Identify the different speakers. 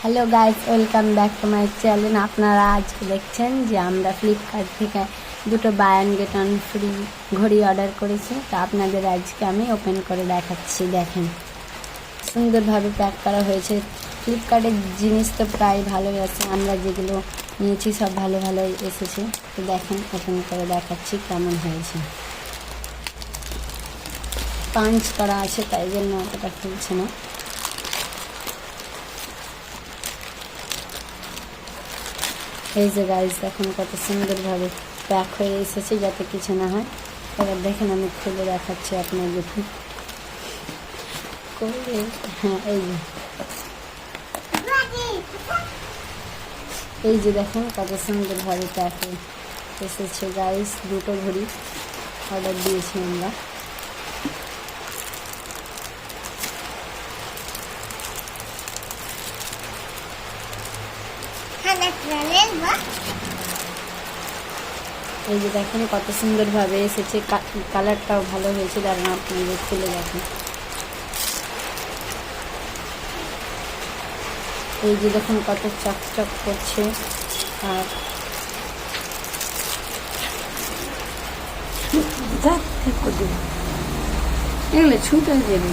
Speaker 1: Hello guys, welcome back to my channel. আপনারা আজকে দেখছেন যে আমরা ফ্লিপকার্ট থেকে দুটো buy and get on free ঘড়ি অর্ডার করেছি। তো আপনাদের আজকে আমি ওপেন করে দেখাচ্ছি। দেখেন সুন্দরভাবে প্যাক করা হয়েছে। ফ্লিপকার্টের জিনিস তো প্রায় ভালোই আছে, আমরা যেগুলো নিয়েছি সব ভালো ভালোই এসেছে। তো দেখেন ওপেন করে দেখাচ্ছি কেমন হয়েছে। পাঞ্চ করা আছে তাই জন্য অতটা খুলছে না। এই যে গাইস দেখুন কত সুন্দরভাবে প্যাক হয়ে এসেছে, যাতে কিছু না হয়। এবার দেখেন আমি খুলে দেখাচ্ছি আপনাদের। হ্যাঁ, এই যে দেখেন কত সুন্দরভাবে প্যাক হয়ে এসেছে গাইস। দুটো ঘড়ি অর্ডার দিয়েছি আমরা। এই যে দেখেন কত সুন্দরভাবে এসেছে, কালারটাও ভালো হয়েছে। দাঁড়ান আপনাদের খুলে দেখেন। এই যে দেখুন কত চকচক করছে। আর এগুলো ছুটে যাবে।